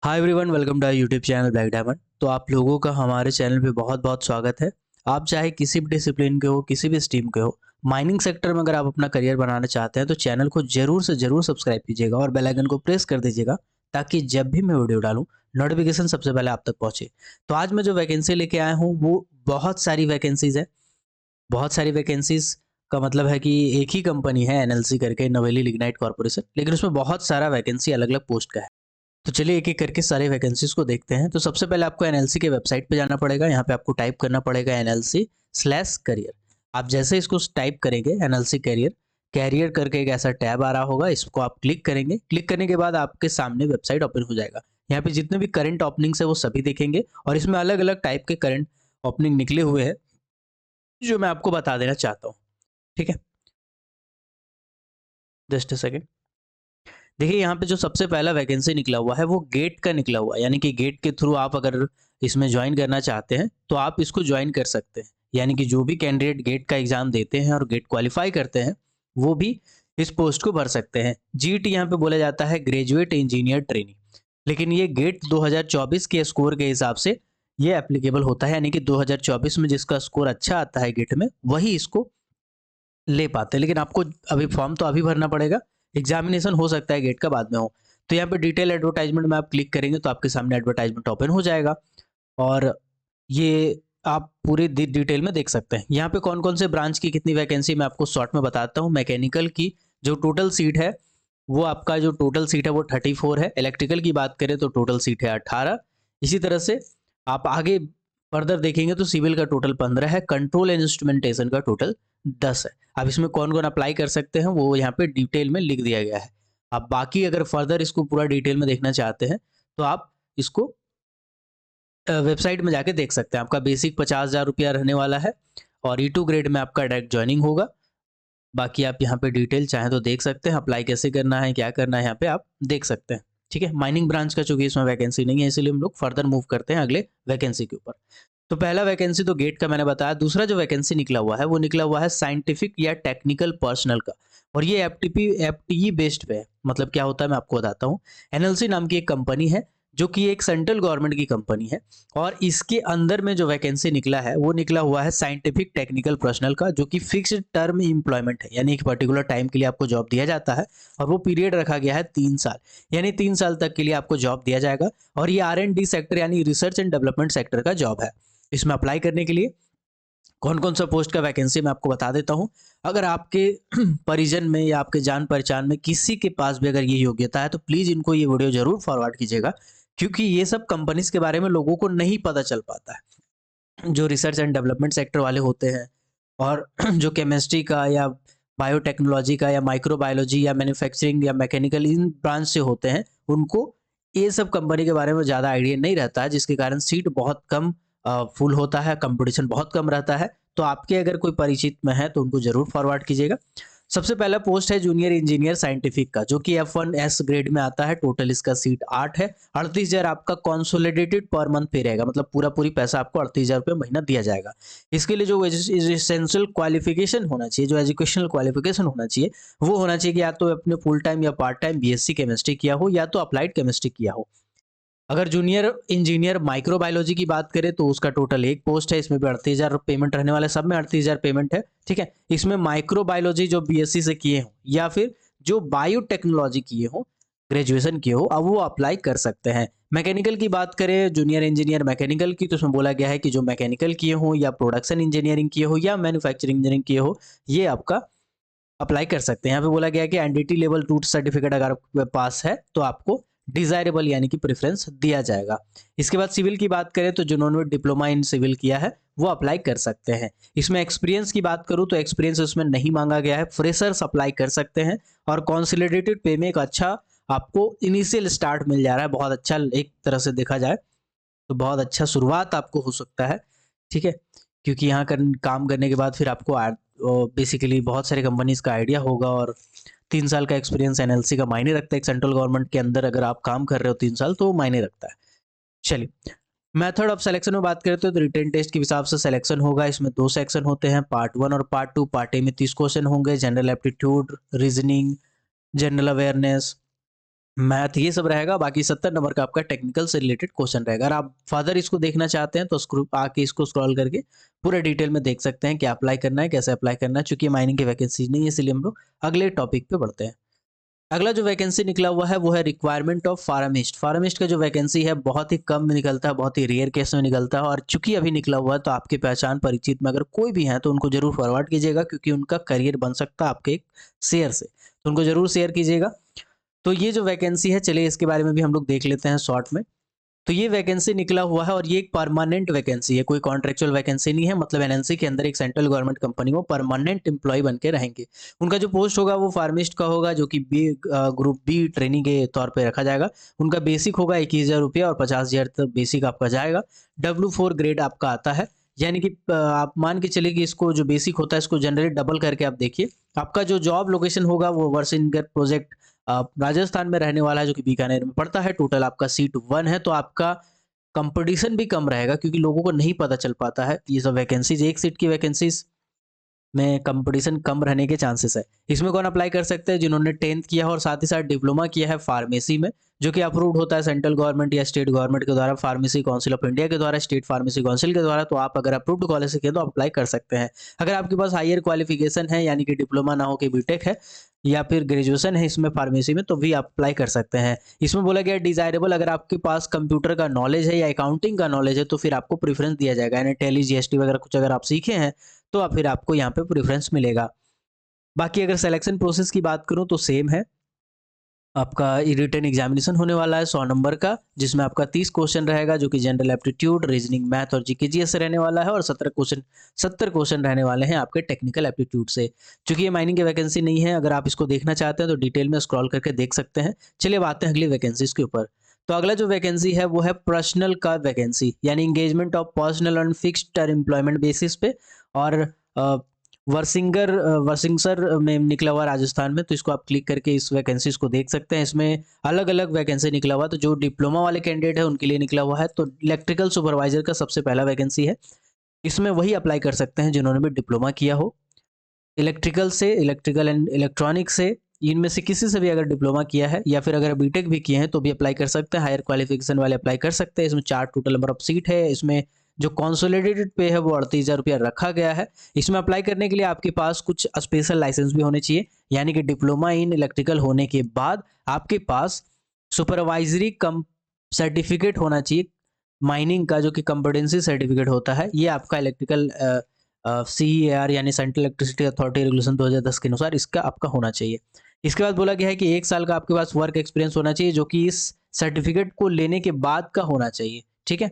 Hi everyone, welcome to our YouTube channel Black Diamond. तो आप लोगों का हमारे चैनल पे बहुत बहुत स्वागत है। आप चाहे किसी भी डिसिप्लिन के हो, किसी भी स्ट्रीम के हो, माइनिंग सेक्टर में अगर आप अपना करियर बनाना चाहते हैं तो चैनल को जरूर से जरूर सब्सक्राइब कीजिएगा और बेल आइकन को प्रेस कर दीजिएगा ताकि जब भी मैं वीडियो डालूं नोटिफिकेशन सबसे पहले आप तक पहुंचे। तो आज मैं जो वैकेंसी लेके आया हूँ वो बहुत सारी वैकेंसीज है। बहुत सारी वैकेंसीज का मतलब है कि एक ही कंपनी है एनएलसी करके, नवेली लिग्नाइट कॉर्पोरेशन, लेकिन उसमें बहुत सारा वैकेंसी अलग अलग पोस्ट का है। तो चलिए एक एक करके सारे वैकेंसीज को देखते हैं। तो सबसे पहले आपको एनएलसी के वेबसाइट पे जाना पड़ेगा। यहाँ पे आपको टाइप करना पड़ेगा NLC/करियर। आप जैसे इसको टाइप करेंगे NLC करियर, कैरियर करके एक ऐसा टैब आ रहा होगा, इसको आप क्लिक करेंगे। क्लिक करने के बाद आपके सामने वेबसाइट ओपन हो जाएगा। यहाँ पे जितने भी करंट ओपनिंग्स है वो सभी दिखेंगे और इसमें अलग अलग टाइप के करंट ओपनिंग निकले हुए हैं जो मैं आपको बता देना चाहता हूँ। ठीक है, जस्ट अ सेकेंड। देखिए यहाँ पे जो सबसे पहला वैकेंसी निकला हुआ है वो गेट का निकला हुआ है, यानी कि गेट के थ्रू आप अगर इसमें ज्वाइन करना चाहते हैं तो आप इसको ज्वाइन कर सकते हैं। यानी कि जो भी कैंडिडेट गेट का एग्जाम देते हैं और गेट क्वालिफाई करते हैं वो भी इस पोस्ट को भर सकते हैं। जीटी यहाँ पे बोला जाता है ग्रेजुएट इंजीनियर ट्रेनी, लेकिन ये गेट 2024 के स्कोर के हिसाब से ये एप्लीकेबल होता है। यानी कि 2024 में जिसका स्कोर अच्छा आता है गेट में वही इसको ले पाते हैं। लेकिन आपको अभी फॉर्म तो अभी भरना पड़ेगा, एग्जामिनेशन हो सकता है गेट का बाद में हो। तो यहाँ पे डिटेल एडवर्टाइजमेंट में आप क्लिक करेंगे तो आपके सामने एडवर्टाइजमेंट ओपन हो जाएगा और ये आप पूरी डिटेल में देख सकते हैं। यहाँ पे कौन कौन से ब्रांच की कितनी वैकेंसी मैं आपको शॉर्ट में बताता हूँ। मैकेनिकल की जो टोटल सीट है वो आपका जो टोटल सीट है वो 34 है। इलेक्ट्रिकल की बात करें तो टोटल सीट है 18। इसी तरह से आप आगे फर्दर देखेंगे तो सिविल का टोटल 15 है। कंट्रोल एंड इंस्ट्रूमेंटेशन का टोटल 10 है। अब इसमें कौन कौन अप्लाई कर सकते हैं वो यहाँ पे डिटेल में लिख दिया गया है। अब बाकी अगर फर्दर इसको पूरा डिटेल में देखना चाहते हैं तो आप इसको वेबसाइट में जाके देख सकते हैं। आपका बेसिक 50,000 रुपया रहने वाला है और E2 ग्रेड में आपका डायरेक्ट ज्वाइनिंग होगा। बाकी आप यहाँ पे डिटेल चाहें तो देख सकते हैं, अप्लाई कैसे करना है क्या करना है यहाँ पे आप देख सकते हैं। ठीक है, माइनिंग ब्रांच का चूंकि इसमें वैकेंसी नहीं है इसलिए हम लोग फर्दर मूव करते हैं अगले वैकेंसी के ऊपर। तो पहला वैकेंसी तो गेट का मैंने बताया। दूसरा जो वैकेंसी निकला हुआ है वो निकला हुआ है साइंटिफिक या टेक्निकल पर्सनल का, और ये एफटीई बेस्ड पे है। मतलब क्या होता है मैं आपको बताता हूँ। एनएलसी नाम की एक कंपनी है जो कि एक सेंट्रल गवर्नमेंट की कंपनी है और इसके अंदर में जो वैकेंसी निकला है वो निकला हुआ है साइंटिफिक टेक्निकल पर्सनल का, जो कि फिक्स्ड टर्म एम्प्लॉयमेंट है। यानी एक पर्टिकुलर टाइम के लिए आपको जॉब दिया जाता है और वो पीरियड रखा गया है 3 साल। यानी 3 साल तक के लिए आपको जॉब दिया जाएगा और ये R&D सेक्टर यानी रिसर्च एंड डेवलपमेंट सेक्टर का जॉब है। इसमें अप्लाई करने के लिए कौन कौन सा पोस्ट का वैकेंसी मैं आपको बता देता हूं। अगर आपके परिजन में या आपके जान पहचान में किसी के पास भी अगर ये योग्यता है तो प्लीज इनको ये वीडियो जरूर फॉरवर्ड कीजिएगा, क्योंकि ये सब कंपनीज के बारे में लोगों को नहीं पता चल पाता है। जो रिसर्च एंड डेवलपमेंट सेक्टर वाले होते हैं और जो केमिस्ट्री का या बायोटेक्नोलॉजी का या माइक्रोबायोलॉजी या मैन्युफैक्चरिंग या मैकेनिकल इन ब्रांच से होते हैं उनको ये सब कंपनी के बारे में ज़्यादा आइडिया नहीं रहता है, जिसके कारण सीट बहुत कम फुल होता है, कंपटीशन बहुत कम रहता है। तो आपके अगर कोई परिचित में है तो उनको जरूर फॉरवर्ड कीजिएगा। सबसे पहला पोस्ट है जूनियर इंजीनियर साइंटिफिक का, जो कि F1S ग्रेड में आता है। टोटल इसका सीट 8 है। 38,000 आपका कॉन्सोलिडेटेड पर मंथ पे रहेगा, मतलब पूरा पूरी पैसा आपको 38,000 रुपये महीना दिया जाएगा। इसके लिए जो एसेंशियल क्वालिफिकेशन होना चाहिए, जो एजुकेशनल क्वालिफिकेशन होना चाहिए वो होना चाहिए कि या तो अपने फुल टाइम या पार्ट टाइम BSc केमिस्ट्री किया हो या तो अप्लाइड केमिस्ट्री किया हो। अगर जूनियर इंजीनियर माइक्रोबायोलॉजी की बात करें तो उसका टोटल एक पोस्ट है। इसमें भी 38,000 पेमेंट रहने वाला है, सब में 38,000 पेमेंट है। ठीक है, इसमें माइक्रोबायोलॉजी जो BSc से किए हो या फिर जो बायोटेक्नोलॉजी किए हो, ग्रेजुएशन किए हो, अब वो अप्लाई कर सकते हैं। मैकेनिकल की बात करें, जूनियर इंजीनियर मैकेनिकल की, तो उसमें बोला गया है कि जो मैकेनिकल किए हो या प्रोडक्शन इंजीनियरिंग किए हो या मैन्युफैक्चरिंग इंजीनियरिंग किए हो ये आपका अप्लाई कर सकते हैं। यहाँ पे बोला गया है कि एनडीटी लेवल 2 सर्टिफिकेट अगर आपके पास है तो आपको डिजायरेबल यानी कि प्रेफरेंस दिया जाएगा। इसके बाद सिविल की बात करें तो जिन्होंने डिप्लोमा इन सिविल किया है वो अप्लाई कर सकते हैं। इसमें एक्सपीरियंस की बात करूं तो एक्सपीरियंस उसमें नहीं मांगा गया है, फ्रेशर्स अप्लाई कर सकते हैं और कॉन्सोलिडेटेड पे में एक अच्छा आपको इनिशियल स्टार्ट मिल जा रहा है। बहुत अच्छा, एक तरह से देखा जाए तो बहुत अच्छा शुरुआत आपको हो सकता है। ठीक है, क्योंकि यहाँ काम करने के बाद फिर आपको बेसिकली बहुत सारी कंपनीज का आइडिया होगा और 3 साल का एक्सपीरियंस एनएलसी का मायने रखता है। एक सेंट्रल गवर्नमेंट के अंदर अगर आप काम कर रहे हो 3 साल तो मायने रखता है। चलिए, मेथड ऑफ सिलेक्शन में बात करते हो तो रिटन टेस्ट के हिसाब से सिलेक्शन होगा। इसमें 2 सेक्शन होते हैं, पार्ट 1 और पार्ट 2। पार्ट ए में 30 क्वेश्चन होंगे, general aptitude, reasoning, general awareness, math ये सब रहेगा, बाकी 70 नंबर का आपका टेक्निकल से रिलेटेड क्वेश्चन रहेगा। अगर आप फर्दर इसको देखना चाहते हैं तो आके इसको स्क्रॉल करके पूरा डिटेल में देख सकते हैं क्या अप्लाई करना है, कैसे अप्लाई करना है। चूंकि माइनिंग की वैकेंसी नहीं है इसलिए हम लोग अगले टॉपिक पे बढ़ते हैं। अगला जो वैकेंसी निकला हुआ है वो है रिक्वायरमेंट ऑफ फार्मिस्ट। फार्मिस्ट का जो वैकेंसी है बहुत ही कम में निकलता है, बहुत ही रेयर केस में निकलता है, और चूंकि अभी निकला हुआ है तो आपकी पहचान परिचित में अगर कोई भी है तो उनको जरूर फॉरवर्ड कीजिएगा, क्योंकि उनका करियर बन सकता है आपके शेयर से, तो उनको जरूर शेयर कीजिएगा। तो ये जो वैकेंसी है, चलिए इसके बारे में भी हम लोग देख लेते हैं शॉर्ट में। तो ये वैकेंसी निकला हुआ है और ये एक परमानेंट वैकेंसी है, कोई कॉन्ट्रेक्चुअल वैकेंसी नहीं है। मतलब एनएनसी के अंदर एक सेंट्रल गवर्नमेंट कंपनी में परमानेंट एम्प्लॉय बन के रहेंगे। उनका जो पोस्ट होगा वो फार्मिस्ट का होगा, जो कि ग्रुप बी ट्रेनिंग के तौर पे रखा जाएगा। उनका बेसिक होगा 21,000 रुपया और 50,000 तक बेसिक आपका जाएगा। W4 ग्रेड आपका आता है, यानी कि आप मान के चलिए कि इसको जो बेसिक होता है इसको जनरली डबल करके आप देखिए। आपका जो जॉब लोकेशन होगा वो वर्सिंगर प्रोजेक्ट राजस्थान में रहने वाला है, जो कि बीकानेर में पड़ता है। टोटल आपका सीट 1 है, तो आपका कंपटीशन भी कम रहेगा, क्योंकि लोगों को नहीं पता चल पाता है ये सब वैकेंसीज, एक सीट की वैकेंसीज में कंपटीशन कम रहने के चांसेस है। इसमें कौन अप्लाई कर सकते हैं? जिन्होंने 10th किया है और साथ ही साथ डिप्लोमा किया है फार्मेसी में, जो कि अप्रूव्ड होता है सेंट्रल गवर्नमेंट या स्टेट गवर्नमेंट के द्वारा, फार्मेसी काउंसिल ऑफ इंडिया के द्वारा, स्टेट फार्मेसी काउंसिल के द्वारा। तो आप अगर अप्रूव्ड कॉलेज से किए तो अप्लाई कर सकते हैं। अगर आपके पास हायर क्वालिफिकेशन है, यानी कि डिप्लोमा ना हो के बीटेक है या फिर ग्रेजुएशन है इसमें फार्मेसी में, तो भी आप अप्लाई कर सकते हैं। इसमें बोला गया डिजायरेबल, अगर आपके पास कंप्यूटर का नॉलेज है या अकाउंटिंग का नॉलेज है तो फिर आपको प्रेफरेंस दिया जाएगा, यानी टैली जीएसटी वगैरह कुछ अगर आप सीखे हैं तो फिर आपको यहाँ पे प्रेफरेंस मिलेगा। बाकी अगर सिलेक्शन प्रोसेस की बात करूँ तो सेम है। आपका रिटन एग्जामिनेशन होने वाला है 100 नंबर का, जिसमें आपका 30 क्वेश्चन रहेगा, जो कि जनरल एप्टीट्यूड, रीजनिंग, मैथ और जीके जीएस से रहने वाला है, और 70 क्वेश्चन रहने वाले हैं आपके टेक्निकल एप्टीट्यूड से। चूंकि ये माइनिंग की वैकेंसी नहीं है, अगर आप इसको देखना चाहते हैं तो डिटेल में स्क्रॉल करके देख सकते हैं। चलिए अब आते हैं अगली वैकेंसीज के ऊपर। तो अगला जो वैकेंसी है वो है पर्सनल का वैकेंसी, यानी engagement of personal on fixed term employment basis पे, और वर्सिंगसर में निकला हुआ राजस्थान में। तो इसको आप क्लिक करके इस वैकेंसीज को देख सकते हैं। इसमें अलग अलग वैकेंसी निकला हुआ है, तो जो डिप्लोमा वाले कैंडिडेट है उनके लिए निकला हुआ है। तो इलेक्ट्रिकल सुपरवाइजर का सबसे पहला वैकेंसी है, इसमें वही अप्लाई कर सकते हैं जिन्होंने भी डिप्लोमा किया हो इलेक्ट्रिकल से, इलेक्ट्रिकल एंड इलेक्ट्रॉनिक से, इनमें से किसी से भी अगर डिप्लोमा किया है या फिर अगर बीटेक भी किए हैं तो भी अप्लाई कर सकते हैं। हायर क्वालिफिकेशन वाले अप्लाई कर सकते हैं। इसमें 4 टोटल नंबर ऑफ सीट है। इसमें जो कॉन्सोलिडेटेड पे है वो 38,000 रुपया रखा गया है। इसमें अप्लाई करने के लिए आपके पास कुछ स्पेशल लाइसेंस भी होने चाहिए, यानी कि डिप्लोमा इन इलेक्ट्रिकल होने के बाद आपके पास सुपरवाइजरी कम सर्टिफिकेट होना चाहिए माइनिंग का, जो कि कंपटेंसी सर्टिफिकेट होता है। ये आपका इलेक्ट्रिकल CEAR यानी सेंट्रल इलेक्ट्रिसिटी अथॉरिटी रेगुलेशन 2010 के अनुसार इसका आपका होना चाहिए। इसके बाद बोला गया है कि 1 साल का आपके पास वर्क एक्सपीरियंस होना चाहिए, जो कि इस सर्टिफिकेट को लेने के बाद का होना चाहिए। ठीक है,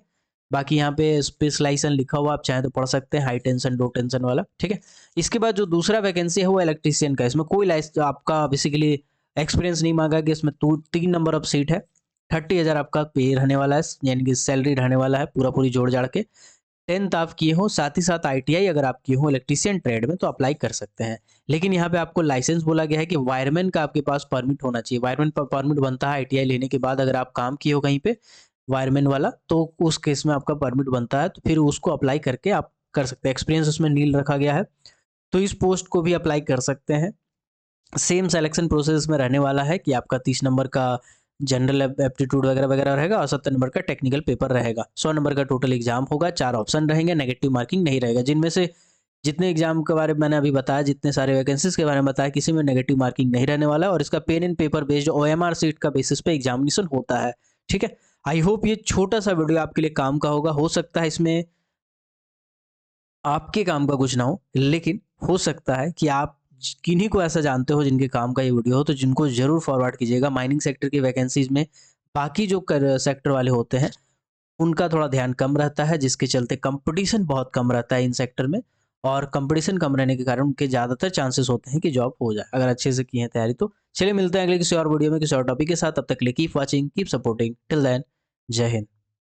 बाकी यहाँ पे स्पेशलाइजेशन लिखा हुआ, आप चाहें तो पढ़ सकते हैं, हाई टेंशन लो टेंशन वाला। ठीक है, इसके बाद जो दूसरा वैकेंसी है वो इलेक्ट्रीशियन का। इसमें कोई आपका बेसिकली एक्सपीरियंस नहीं मांगा गया। इसमें 3 नंबर ऑफ सीट है, 30,000 आपका पे रहने वाला है, यानी कि सैलरी रहने वाला है पूरा पूरी जोड़ जाड़ के। 10th आप किए हो, साथ ही साथ ITI अगर आप किए हो इलेक्ट्रीशियन ट्रेड में तो अप्लाई कर सकते हैं। लेकिन यहाँ पे आपको लाइसेंस बोला गया है कि वायरमैन का आपके पास परमिट होना चाहिए। वायरमैन परमिट बनता है ITI लेने के बाद, अगर आप काम किए हो कहीं पे वायरमैन वाला, तो उस केस में आपका परमिट बनता है, तो फिर उसको अप्लाई करके आप कर सकते हैं। एक्सपीरियंस उसमें नील रखा गया है, तो इस पोस्ट को भी अप्लाई कर सकते हैं। सेम सिलेक्शन प्रोसेस में रहने वाला है कि आपका 30 नंबर का जनरल एप्टीट्यूड वगैरह वगैरह रहेगा और 70 नंबर का टेक्निकल पेपर रहेगा। 100 नंबर का टोटल एग्जाम होगा, 4 ऑप्शन रहेंगे, नेगेटिव मार्किंग नहीं रहेगा। जिनमें से जितने एग्जाम के बारे में मैंने अभी बताया, जितने सारे वैकेंसीज के बारे में बताया, किसी में नेगेटिव मार्किंग नहीं रहने वाला, और इसका pen and paper based OMR sheet का बेसिस पे एग्जामिनेशन होता है। ठीक है, आई होप ये छोटा सा वीडियो आपके लिए काम का होगा। हो सकता है इसमें आपके काम का कुछ ना हो, लेकिन हो सकता है कि आप किन्हीं को ऐसा जानते हो जिनके काम का ये वीडियो हो, तो जिनको जरूर फॉरवर्ड कीजिएगा। माइनिंग सेक्टर की वैकेंसीज में बाकी जो सेक्टर वाले होते हैं उनका थोड़ा ध्यान कम रहता है, जिसके चलते कंपटीशन बहुत कम रहता है इन सेक्टर में, और कंपटीशन कम रहने के कारण उनके ज़्यादातर चांसेस होते हैं कि जॉब हो जाए, अगर अच्छे से की है तैयारी तो। चलिए मिलते हैं अगले किसी और वीडियो में किसी और टॉपिक के साथ। तब तक के लिए keep watching, keep supporting, till then, जय हिंद।